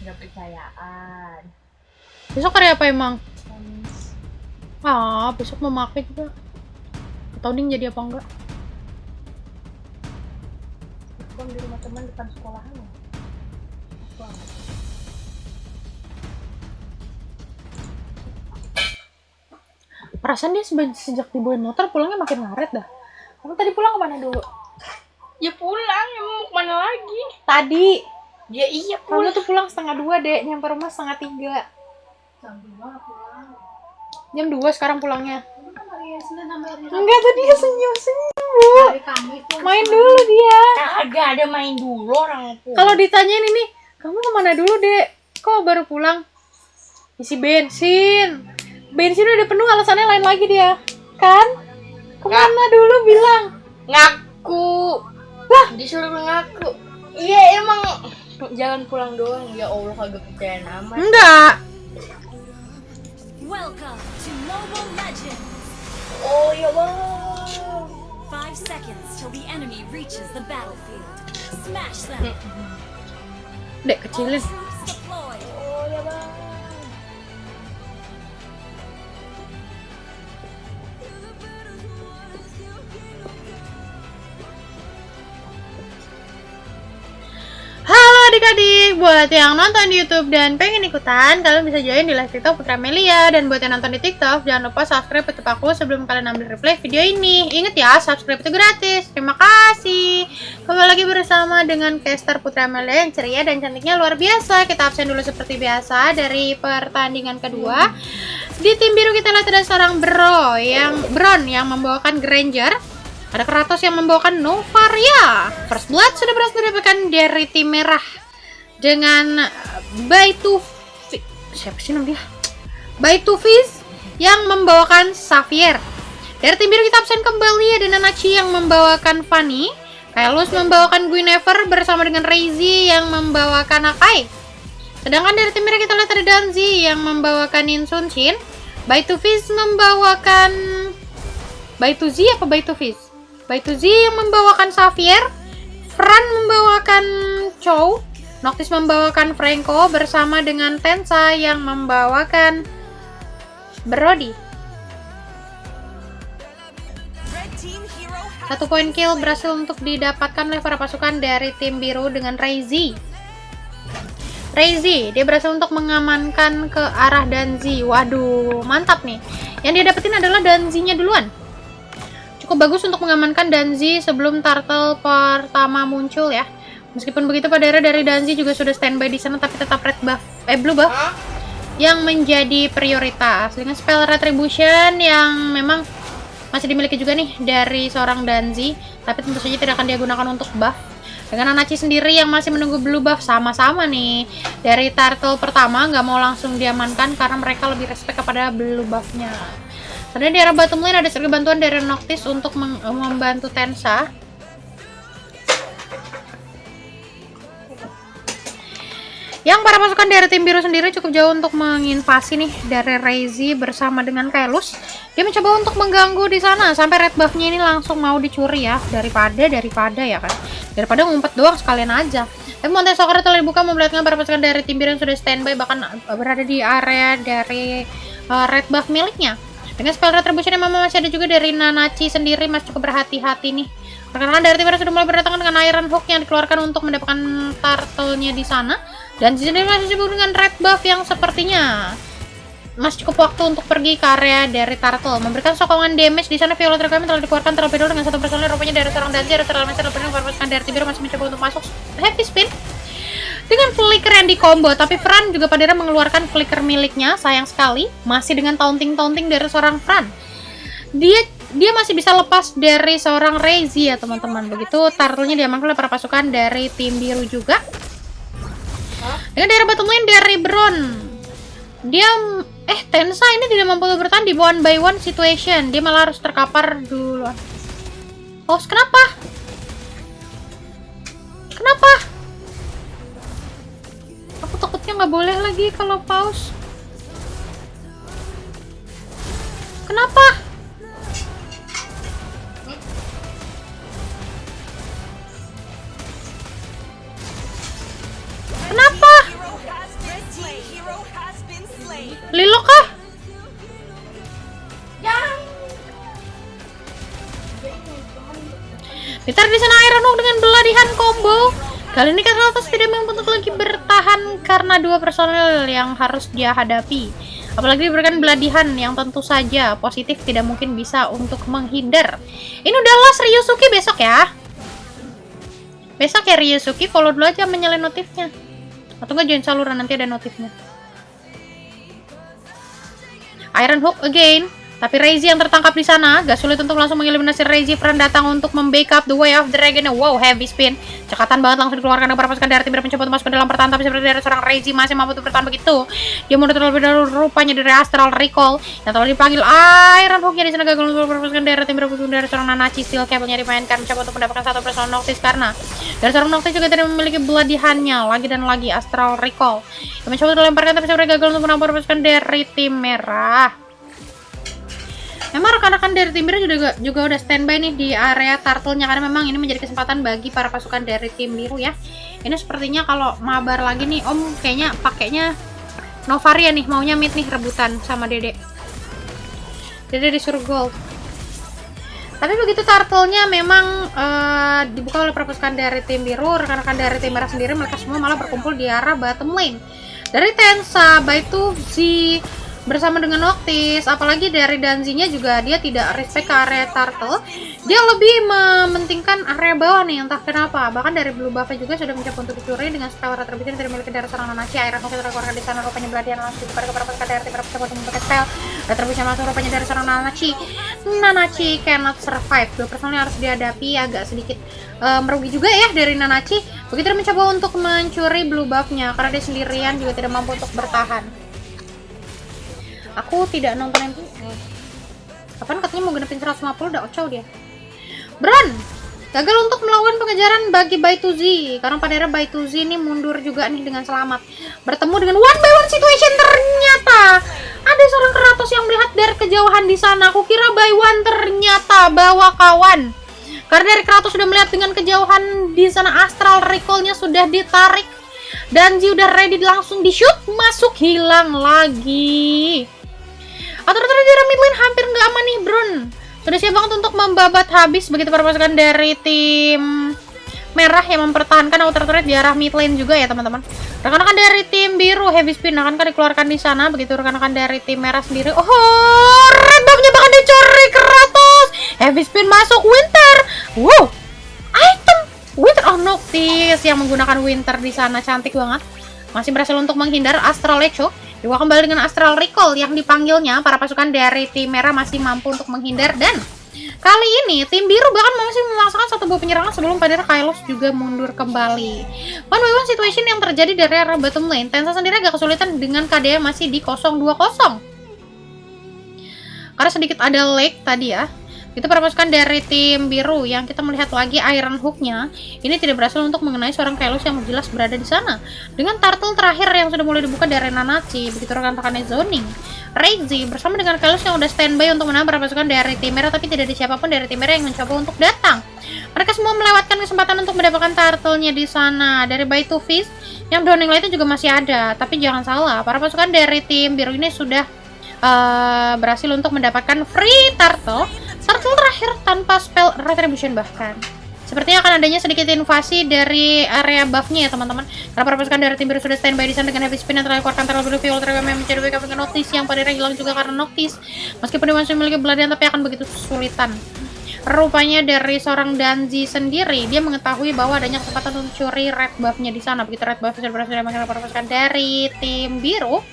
Nggak percayaan. Besok hari apa emang? Kamis. Besok mau makan juga. Atau ding jadi apa enggak? Aku di rumah teman depan sekolahan loh. Perasaan dia sejak dibawain motor pulangnya makin ngaret dah. Kamu tadi pulang kemana dulu? Ya pulang, emang mau kemana lagi? Tadi. Ya iya Kamu pulang. tuh pulang 2:30 dek, nyampe rumah 2:30. Jam 2 pulang. Jam 2 sekarang pulangnya. Itu kan hari Senin sampai hari Sabtu. Enggak, tadi dia senyum-senyum bu. Hari Kamis tuh. Main dulu dia. Kagak ada main dulu orang aku. Kalau ditanyain ini, kamu kemana dulu dek? Kok baru pulang? Isi bensin. Bensin udah penuh, alasannya lain lagi dia. Kan? Kemana dulu bilang? Ngaku. Lah, Disuruh ngaku. Iya emang jangan pulang doang. Ya Allah kagak percaya nama. enggak. Welcome to Mobile Legends! Oh ya bang. 5 seconds till the enemy reaches the battlefield. Smash them! Dek, All kecilin. troops deployed! Oh ya bang. Halo adik-adik, buat yang nonton di YouTube dan pengen ikutan, kalian bisa join di live TikTok Putra Melia. Dan buat yang nonton di TikTok, jangan lupa subscribe YouTube aku sebelum kalian ambil replay video ini. Ingat ya, subscribe itu gratis. Terima kasih. Kembali lagi bersama dengan caster Putra Melia yang ceria dan cantiknya luar biasa. Kita absen dulu seperti biasa dari pertandingan kedua. Di tim biru kita lihat ada seorang Bron yang membawakan Granger. Ada Kratos yang membawakan Novaria. First Blood sudah berhasil didapatkan dari tim merah dengan siapa sih namanya? Baitufiz yang membawakan Xavier. Dari tim biru kita absen kembali ada Nanachi yang membawakan Fanny. Kaelus membawakan Guinevere bersama dengan Reizi yang membawakan Akai. Sedangkan dari tim merah kita lihat ada Danzi yang membawakan Insunshin. Baitufiz membawakan Baituzi apa Baitufiz? Baituzi yang membawakan Xavier, Fran membawakan Chow, Noctis membawakan Franco bersama dengan Tensa yang membawakan Brody. Red team hero has 1 poin kill berhasil untuk didapatkan oleh para pasukan dari tim biru dengan Reizi. Dia berhasil untuk mengamankan ke arah Danzi. Waduh, mantap nih. Yang dia dapetin adalah Danzinya duluan. Cukup bagus untuk mengamankan Danzi sebelum turtle pertama muncul ya. Meskipun begitu pada era dari Danzi juga sudah standby di sana, tapi tetap blue buff yang menjadi prioritas dengan spell retribution yang memang masih dimiliki juga nih dari seorang Danzi, tapi tentu saja tidak akan dia gunakan untuk buff. Dengan Nanachi sendiri yang masih menunggu blue buff sama-sama nih dari turtle pertama, nggak mau langsung diamankan karena mereka lebih respect kepada blue buffnya. Kemudian di arah bottom lane ada sedikit bantuan dari Noctis untuk membantu Tensa. Yang para pasukan dari tim biru sendiri cukup jauh untuk menginvasi nih dari Reizi bersama dengan Kaelus. Dia mencoba untuk mengganggu di sana sampai red buff-nya ini langsung mau dicuri ya, daripada ya kan. Daripada ngumpet doang sekalian aja. Tapi Monte Soccer telah dibuka memperlihatkan para pasukan dari tim biru yang sudah standby bahkan berada di area dari red buff miliknya. Dengan spell retribution yang memang masih ada juga dari Nanachi sendiri, masih cukup berhati-hati nih. Rekan-rekan dari tim merah sudah mulai berdatangan dengan Iron Hook yang dikeluarkan untuk mendapatkan turtle-nya di sana. Dan di sini masih sibuk dengan red buff yang sepertinya masih cukup waktu untuk pergi ke area dari turtle. Memberikan sokongan damage di sana, Violet Requiem telah dikeluarkan terlebih dahulu dengan satu personil rupanya dari seorang Danzi. Ada seorang pasukan dari tim biru masih mencoba untuk masuk happy spin dengan flicker yang di combo, tapi Fran juga pada akhirnya mengeluarkan flicker miliknya. Sayang sekali masih dengan taunting dari seorang Fran. Dia masih bisa lepas dari seorang Reizi ya teman-teman. Begitu turtle-nya diamankan oleh para pasukan dari tim biru juga. Dengan daerah bottom lane dari Bron. Tensa ini tidak mampu bertahan di one by one situation. Dia malah harus terkapar dulu. Oh, kenapa? Aku takutnya nggak boleh lagi kalau pause. Kenapa? Lilo kah? Ditarik di sana Iron Hook dengan beladihan combo. Kali ini Kratos tidak mampu untuk lagi bertahan karena dua personel yang harus dia hadapi. Apalagi diberikan beladihan yang tentu saja positif tidak mungkin bisa untuk menghindar. Ini udah last Ryusuke besok ya. Besok ya Ryusuke, follow dulu aja menyalain notifnya. Atau nggak join saluran, nanti ada notifnya. Iron Hook again. Tapi Reizi yang tertangkap di sana, gak sulit untuk langsung mengeliminasi Reizi. Fran datang untuk membackup the way of dragon. Wow, heavy spin. Cekatan banget langsung dikeluarkan dari pasukan dari tim mencoba untuk masuk ke dalam pertahanan, tapi seperti dari seorang Reizi masih mampu untuk bertahan begitu. Dia mundur terlebih dahulu rupanya dari Astral Recall yang telah dipanggil Iron Hook-nya di sana gagal untuk pasukan dari tim dari seorang Nanachi. Steel Cable-nya dimainkan mencoba untuk mendapatkan satu personal Noctis karena dari seorang Noctis juga tidak memiliki beladihannya. Lagi dan lagi Astral Recall yang mencoba untuk dilemparkan tapi sebenarnya gagal untuk menampar pasukan dari tim merah. Memang rekan-rekan dari tim biru juga udah standby nih di area turtle-nya karena memang ini menjadi kesempatan bagi para pasukan dari tim biru ya. Ini sepertinya kalau mabar lagi nih Om kayaknya pakainya Novaria nih, maunya mid nih rebutan sama Dede. Dede disuruh gold. Tapi begitu turtle-nya memang dibuka oleh para pasukan dari tim biru, rekan-rekan dari tim merah sendiri mereka semua malah berkumpul di arah bottom lane. Dari Tensa, Baituzi bersama dengan Noctis, apalagi dari Danzinya juga dia tidak respect ke area turtle. Dia lebih mementingkan area bawah nih, entah kenapa. Bahkan dari blue buff juga sudah mencoba untuk dicuri dengan spell retribution dari milik dari seorang Nanachi. Iron Hook terkeluarkan di sana, rupanya beladian langsung kepada pasukan dari tim mencoba untuk memakai spell retribution langsung rupanya dari seorang Nanachi. Nanachi cannot survive. Dua personel yang harus dihadapi agak sedikit merugi juga ya dari Nanachi. Begitu dia mencoba untuk mencuri blue buff-nya karena dia sendirian juga tidak mampu untuk bertahan. Aku tidak nonton yang kapan katanya mau genepin 150, udah ocau dia. Bron gagal untuk melakukan pengejaran bagi Baituzi karena pada akhirnya Baituzi ini mundur juga nih dengan selamat. Bertemu dengan one by one situation, ternyata ada seorang Kratos yang melihat dari kejauhan di sana. Aku kira by one, ternyata bawa kawan. Karena dari Kratos sudah melihat dengan kejauhan di sana, Astral Recall-nya sudah ditarik. Danzi udah ready langsung di shoot, masuk, hilang lagi. Atau di mid lane hampir nggak aman nih Bron. Sudah siap banget untuk membabat habis begitu para pasukan dari tim merah yang mempertahankan outer turret di arah mid lane juga ya teman-teman. Rekan-rekan dari tim biru heavy spin akan dikeluarkan di sana, begitu rekan-rekan dari tim merah sendiri. Oh, red buff-nya bahkan dicuri Kratos. Heavy spin masuk Winter. Wow. Item Winter, oh Noctis yang menggunakan Winter di sana, cantik banget. Masih berhasil untuk menghindar Astral Echo. Dibawa kembali dengan Astral Recall yang dipanggilnya. Para pasukan dari tim merah masih mampu untuk menghindar. Dan kali ini tim biru bahkan masih memaksakan satu buah penyerangan sebelum pada Kailos juga mundur kembali. One by one situation yang terjadi dari arah bottom lane. Tensa sendiri agak kesulitan dengan KDA masih di 0-2-0. Karena sedikit ada lag tadi ya. Itu para pasukan dari tim biru yang kita melihat lagi Iron Hook-nya ini tidak berhasil untuk mengenai seorang Kailos yang jelas berada di sana. Dengan turtle terakhir yang sudah mulai dibuka dari Nanachi, begitu rekan-rekannya zoning. Reizi bersama dengan Kailos yang udah standby untuk menahan para pasukan dari tim merah, tapi tidak ada siapapun dari tim merah yang mencoba untuk datang. Mereka semua melewatkan kesempatan untuk mendapatkan turtle-nya di sana. Dari By Two Fist yang downing light-nya juga masih ada, tapi jangan salah, para pasukan dari tim biru ini sudah berhasil untuk mendapatkan free turtle terakhir tanpa spell retribution bahkan. Sepertinya akan adanya sedikit invasi dari area buff-nya ya teman-teman. Karena para pasukan dari tim biru sudah standby di sana dengan heavy spin yang telah dikeluarkan terlebih dahulu. Ultra yang mencari backup dengan Noctis yang pada akhirnya hilang juga karena Noctis. Meskipun dia masih memiliki beladian tapi akan begitu kesulitan. Rupanya dari seorang Danzi sendiri dia mengetahui bahwa adanya kesempatan untuk curi red buff-nya di sana. Begitu red buff sudah berhasil diamankan para pasukan dari tim biru.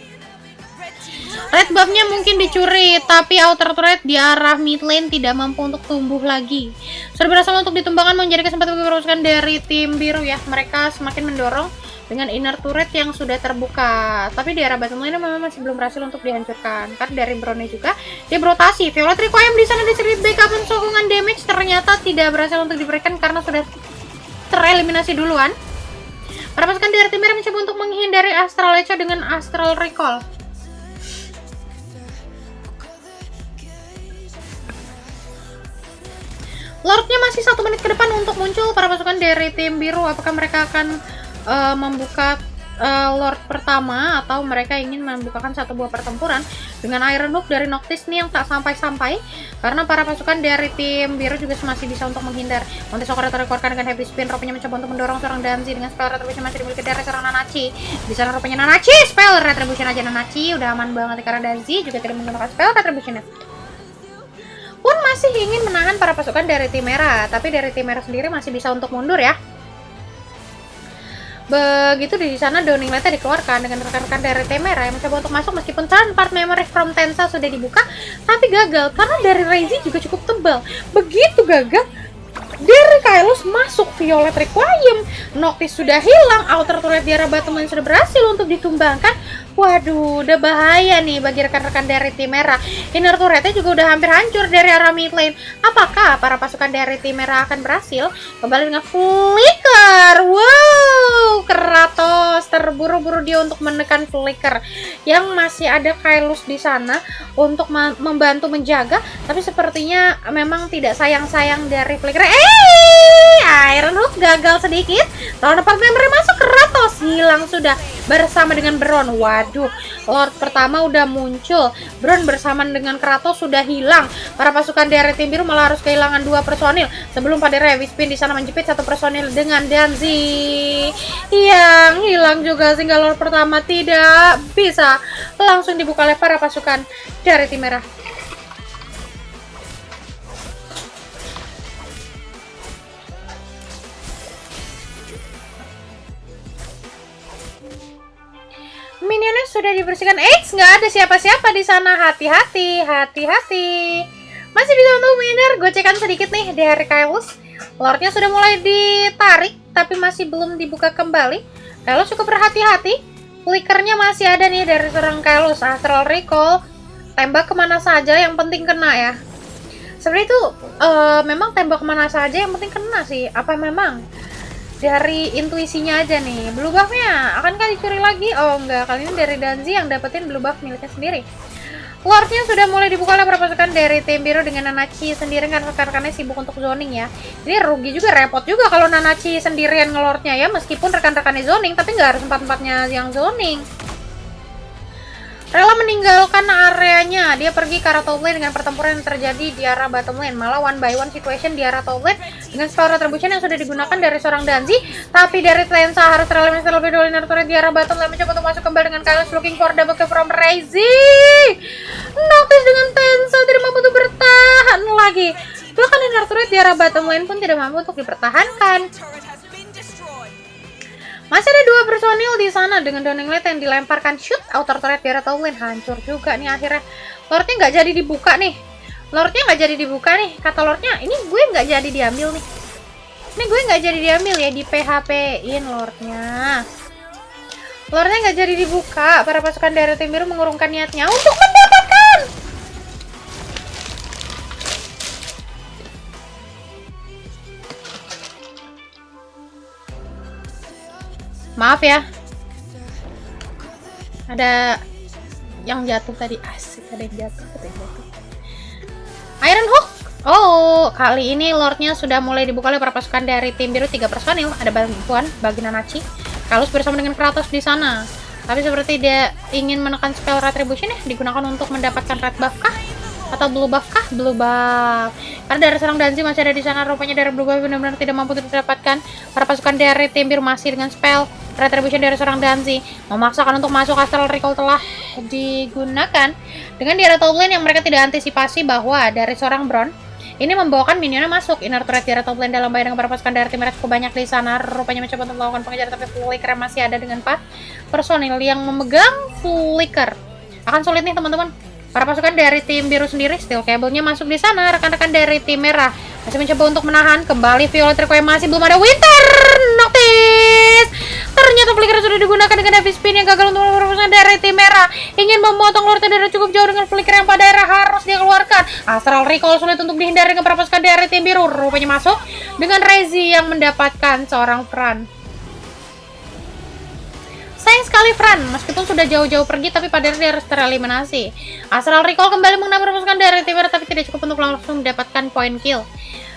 Red buff-nya mungkin dicuri, tapi outer turret di arah mid lane tidak mampu untuk tumbuh lagi. Sudah berhasil untuk ditumbangkan menjadi kesempatan bagi pasukan dari tim biru ya. Mereka semakin mendorong dengan inner turret yang sudah terbuka. Tapi di arah bottom lane memang masih belum berhasil untuk dihancurkan. Karena dari Brone juga dia berotasi. Violet Requiem di sana disebut backup sokongan damage ternyata tidak berhasil untuk diberikan karena sudah tereliminasi duluan. Para pasukan dari tim merah mencoba untuk menghindari Astral Echo dengan Astral Recall. Lordnya masih 1 menit ke depan untuk muncul para pasukan dari tim biru. Apakah mereka akan membuka Lord pertama, atau mereka ingin membukakan satu buah pertempuran dengan Iron Hook dari Noctis nih yang tak sampai-sampai, karena para pasukan dari tim biru juga masih bisa untuk menghindar. Monte Sokora terrekorkan dengan heavy spin, rupanya mencoba untuk mendorong seorang Danzi dengan spell retribution masih dimiliki dari seorang Nanachi. Di sana rupanya Nanachi spell retribution aja, Nanachi udah aman banget karena Danzi juga tidak menggunakan spell retribution pun masih ingin menahan para pasukan dari tim merah, tapi dari tim merah sendiri masih bisa untuk mundur ya. Begitu di sana Downing Light dikeluarkan dengan rekan-rekan dari tim merah yang mencoba untuk masuk, meskipun part memory from Tensa sudah dibuka, tapi gagal karena dari Reizi juga cukup tebal. Begitu gagal, dari Kailus masuk Violet Requiem, Noctis sudah hilang, outer turret di arah Batman sudah berhasil untuk ditumbangkan. Waduh, udah bahaya nih bagi rekan-rekan dari tim merah. Inner turretnya juga udah hampir hancur dari arah mid lane. Apakah para pasukan dari tim merah akan berhasil kembali dengan flicker? Wow, Kratos terburu-buru dia untuk menekan flicker. Yang masih ada Kailus di sana untuk membantu menjaga, tapi sepertinya memang tidak sayang-sayang dari flicker. Iron Hook gagal sedikit. Tahun depan memory masuk, Kratos hilang sudah bersama dengan Bron. Waduh, Lord pertama udah muncul, Bron bersama dengan Kratos sudah hilang. Para pasukan dari tim biru malah harus kehilangan 2 personil sebelum pada heavy spin di sana menjepit 1 personil dengan Danzi yang hilang juga, sehingga Lord pertama tidak bisa langsung dibuka oleh para pasukan dari tim merah. Minionnya sudah dibersihkan. Nggak ada siapa-siapa di sana. Hati-hati, hati-hati. Masih bisa untuk winner. Gocekan sedikit nih dari Kailus. Lordnya sudah mulai ditarik, tapi masih belum dibuka kembali. Kailus cukup berhati-hati. Flickernya masih ada nih dari seorang Kailus. Astral Recall. Tembak kemana saja, yang penting kena ya. Sebenarnya itu memang tembak kemana saja, yang penting kena sih. Apa memang dari intuisinya aja nih? Blue buff-nya akankah dicuri lagi? Oh enggak, kali ini dari Danzi yang dapetin blue buff miliknya sendiri. Lordnya sudah mulai dibuka oleh para pasukan dari tim biru dengan Nanachi sendiri, kan rekan-rekannya sibuk untuk zoning ya. Jadi rugi juga, repot juga kalau Nanachi sendirian ngelordnya ya, meskipun rekan-rekannya zoning, tapi nggak harus empat-empatnya yang zoning. Rela meninggalkan areanya, dia pergi ke arah top lane dengan pertempuran yang terjadi di arah bottom lane. Malah one by one situation di arah top lane dengan spell retribution yang sudah digunakan dari seorang Danzi. Tapi dari Tensa harus rela terlebih dahulu inner turret di arah bottom lane, mencoba untuk masuk kembali dengan Kailus looking for double kill from Reizi. Noctis dengan Tensa tidak mampu untuk bertahan lagi. Bahkan inner turret di arah bottom lane pun tidak mampu untuk dipertahankan. Masih ada 2 personil di sana dengan Downing Light yang dilemparkan shoot outer turret di arah top lane. Hancur juga nih akhirnya. Lordnya nggak jadi dibuka nih. Lordnya nggak jadi dibuka nih. Kata Lordnya, ini gue nggak jadi diambil nih. Ini gue nggak jadi diambil ya, di PHP-in Lordnya. Lordnya nggak jadi dibuka. Para pasukan dari tim biru mengurungkan niatnya untuk mendapatkan. Maaf ya, ada yang jatuh tadi. Asik, ada yang jatuh, Iron Hook. Oh, kali ini Lordnya sudah mulai dibuka oleh para pasukan dari tim biru 3 personil. Ada bantuan bagi Nanachi. Kailus bersama dengan Kratos di sana. Tapi seperti dia ingin menekan spell retribution ya, digunakan untuk mendapatkan red buff kah? Atau blue buff kah? Blue buff. Karena dari seorang Danzi masih ada di sana, rupanya dari blue buff benar-benar tidak mampu didapatkan. Para pasukan dari tim biru masih dengan spell retribution dari seorang Danzi memaksakan untuk masuk. Astral Recall telah digunakan dengan di arah top lane yang mereka tidak antisipasi bahwa dari seorang Bron ini membawakan minionnya masuk. Inner turret di arah top lane dalam bahaya dengan para pasukan dari tim merah cukup banyak di sana. Rupanya mencoba untuk melakukan pengejaran, tapi flicker masih ada dengan 4 personil yang memegang flicker. Akan sulit nih teman-teman. Para pasukan dari tim biru sendiri, steel cable-nya masuk di sana. Rekan-rekan dari tim merah masih mencoba untuk menahan. Kembali Violet Requiem, masih belum ada Winter Noctis. Ternyata flicker sudah digunakan dengan heavy spin yang gagal untuk para pasukan dari tim merah. Ingin memotong Lordnya dari cukup jauh dengan flicker yang pada daerah harus dia keluarkan. Astral Recall sulit untuk dihindari dengan para pasukan dari tim biru. Rupanya masuk dengan Reizi yang mendapatkan seorang Fran. Sayang sekali Fran, meskipun sudah jauh-jauh pergi, tapi padahal dia harus tereliminasi. Astral Recall kembali mengenai pasukan dari tim merah, tapi tidak cukup untuk langsung mendapatkan point kill.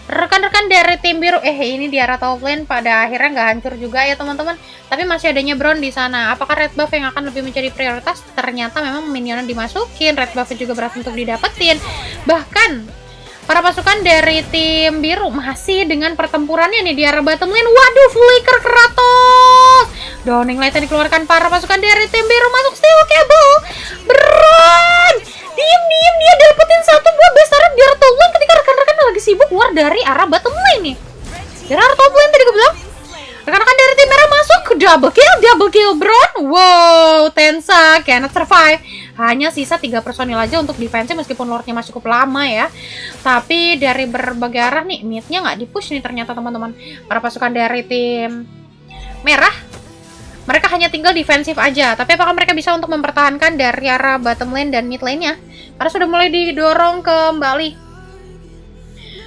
Rekan-rekan dari tim biru, ini di arah top lane pada akhirnya nggak hancur juga ya teman-teman. Tapi masih adanya Brown di sana. Apakah red buff yang akan lebih menjadi prioritas? Ternyata memang minionnya dimasukin, red buff juga berhasil untuk didapetin. Bahkan para pasukan dari tim biru masih dengan pertempurannya nih di arah bottom lane. Waduh, flicker Kratos. Downing light yang dikeluarkan para pasukan dari tim biru, masuk steel cable. Brown diem dia dapetin satu buah best turret di arah top lane ketika rekan-rekan lagi sibuk keluar dari arah bottom lane nih. Dari arah top lane tadi gue bilang. Rekan-rekan dari tim merah masuk ke double kill Brown. Wow, Tensa cannot survive. Hanya sisa 3 personil aja untuk defense meskipun lordnya masih cukup lama ya. Tapi dari berbagai arah nih, midnya nggak di-push nih ternyata teman-teman. Para pasukan dari tim merah, mereka hanya tinggal defensif aja. Tapi apakah mereka bisa untuk mempertahankan dari arah bottom lane dan mid lane-nya? Karena sudah mulai didorong kembali.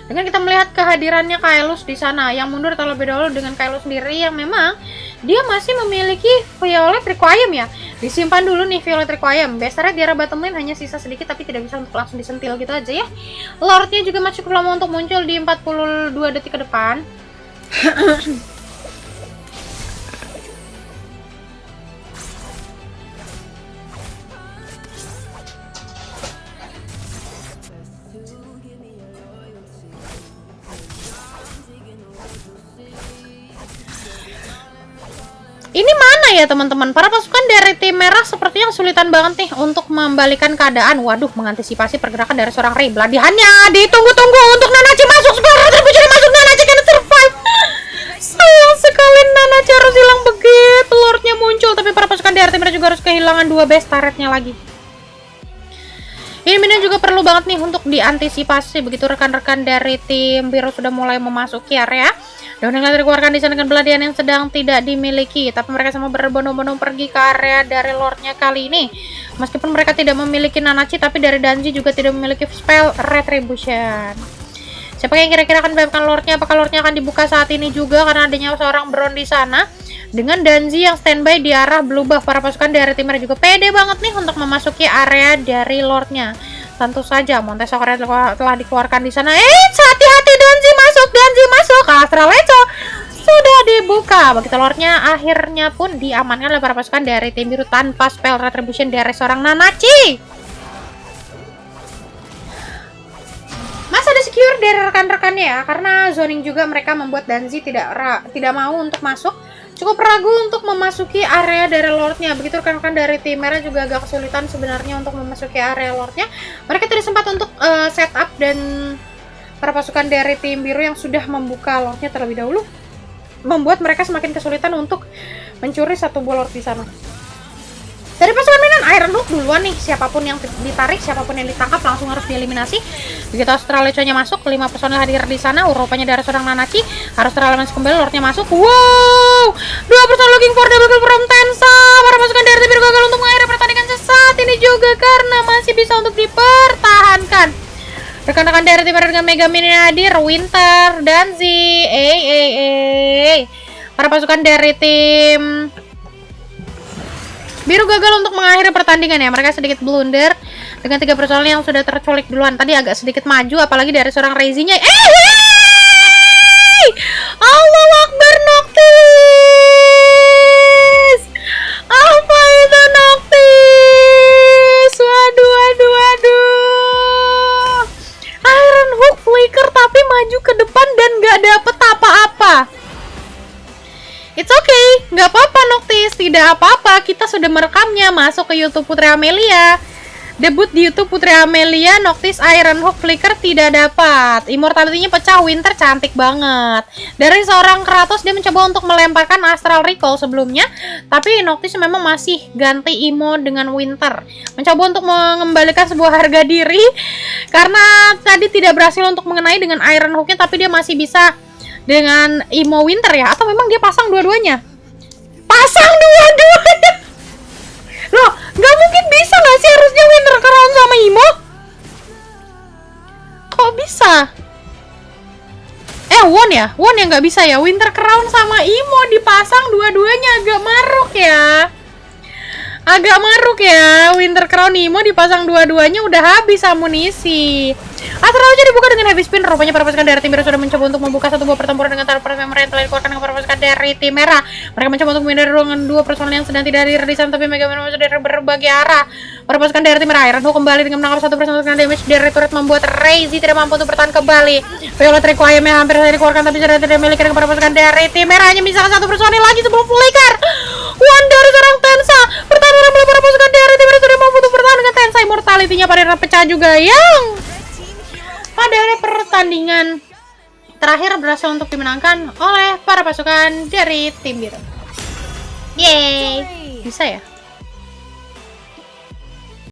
Dengan kita melihat kehadirannya Kaelus di sana, yang mundur terlebih dahulu dengan Kaelus sendiri yang memang dia masih memiliki Violet Requiem ya. Disimpan dulu nih Violet Requiem. Biasanya di arah bottom lane hanya sisa sedikit tapi tidak bisa untuk langsung disentil gitu aja ya. Lordnya juga masih cukup lama untuk muncul di 42 detik ke depan. Ini mana ya teman-teman? Para pasukan dari tim merah sepertinya kesulitan banget nih untuk membalikan keadaan. Waduh, mengantisipasi pergerakan dari seorang Rey. Beladihannya ditunggu-tunggu untuk Nanachi masuk. Sekarang terbujuk masuk, Nanachi can survive. Sayang sekali Nanachi harus hilang begitu Lordnya muncul. Tapi para pasukan dari tim merah juga harus kehilangan 2 best turretnya lagi. Ini minion juga perlu banget nih untuk diantisipasi. Begitu rekan-rekan dari tim biru sudah mulai memasuki area. Downing light dikeluarkan di sana dengan Beladian yang sedang tidak dimiliki, tapi mereka sama berbondong-bondong pergi ke area dari Lordnya kali ini. Meskipun mereka tidak memiliki Nanachi, tapi dari Danji juga tidak memiliki spell Retribution. Siapa yang kira-kira akan membebaskan Lordnya? Apakah Lordnya akan dibuka saat ini juga karena adanya seorang Brown di sana? Dengan Danji yang standby di arah blue buff, para pasukan dari tim merah juga pede banget nih untuk memasuki area dari Lordnya. Tentu saja Montesor telah dikeluarkan di sana. Hati-hati Danji masuk. Astral Lecho sudah dibuka. Begitu Lordnya akhirnya pun diamankan oleh para pasukan dari tim biru tanpa spell Retribution dari seorang Nanachi. Masih ada secure dari rekan-rekannya ya, karena zoning juga mereka membuat Danji tidak mau untuk masuk. Cukup ragu untuk memasuki area dari Lordnya. Begitu rekan-rekan dari tim merah juga agak kesulitan sebenarnya untuk memasuki area Lordnya. Mereka tidak sempat untuk setup, dan para pasukan dari tim biru yang sudah membuka Lordnya terlebih dahulu membuat mereka semakin kesulitan untuk mencuri satu buah Lord di sana. Dari pasukan minion Iron Hook duluan nih, siapapun yang ditarik, siapapun yang ditangkap langsung harus dieliminasi. Begitu Astral Lecho-nya masuk, 5 personel hadir di sana. Rupanya dari seorang Nanachi, harus terelemen kembali, Lordnya masuk. Wow, 2 personel looking for double kill from Tensa. Para pasukan dari tim biru gagal untuk mengakhiri pertandingan sesaat ini juga karena masih bisa untuk dipertahankan. Rekan-rekan dari tim merah dengan Mega Minion hadir, Winter, Danzi, para pasukan dari tim biru gagal untuk mengakhiri pertandingan ya. Mereka sedikit blunder dengan 3 personel yang sudah terculik duluan. Tadi agak sedikit maju, apalagi dari seorang Reizi-nya. Allahu Akbar, Noctis. Apa itu Noctis? Waduh. Iron Hook flicker tapi maju ke depan dan gak dapet apa-apa. It's okay, nggak apa-apa Noctis, tidak apa-apa, kita sudah merekamnya, masuk ke YouTube Putri Amelia. Debut di YouTube Putri Amelia, Noctis Iron Hook flicker tidak dapat. Immortality-nya pecah, Winter cantik banget. Dari seorang Kratos dia mencoba untuk melemparkan Astral Recall sebelumnya, tapi Noctis memang masih ganti Imo dengan Winter. Mencoba untuk mengembalikan sebuah harga diri karena tadi tidak berhasil untuk mengenai dengan Iron Hook-nya, tapi dia masih bisa dengan Imo Winter ya, atau memang dia pasang dua-duanya? Pasang dua-duanya. Loh, nggak mungkin bisa nggak sih, harusnya Winter Crown sama Imo? Kok bisa? Won ya? Won yang nggak bisa ya? Winter Crown sama Imo dipasang dua-duanya, agak maruk ya. Agak maruk ya, Winter Crown Imo dipasang dua-duanya udah habis amunisi. Astrology dibuka dengan heavy spin. Rupanya para pasukan dari tim biru sudah mencoba untuk membuka satu buah pertempuran dengan teleport memory yang telah dikeluarkan dengan para pasukan dari tim merah. Mereka mencoba untuk menghindari ruangan dua personel yang sedang tidak hadir di sana, tapi Mega Man sudah berbagai arah. Para pasukan dari tim merah Iron Hulk kembali dengan menangkap satu personel dengan damage dari turret membuat Razy tidak mampu untuk bertahan kembali. Violet Requiem yang hampir saja dikeluarkan tapi sudah tidak memiliki para pasukan dari tim merah hanya menyisakan satu personel lagi sebelum flicker. One dari seorang Tensa bertahan dalam para pasukan dari tim merah sudah mampu untuk bertahan dengan Tensa. Immortality-nya pada pecah juga yang pada pertandingan terakhir berhasil untuk dimenangkan oleh para pasukan dari tim biru. Yeay, bisa ya?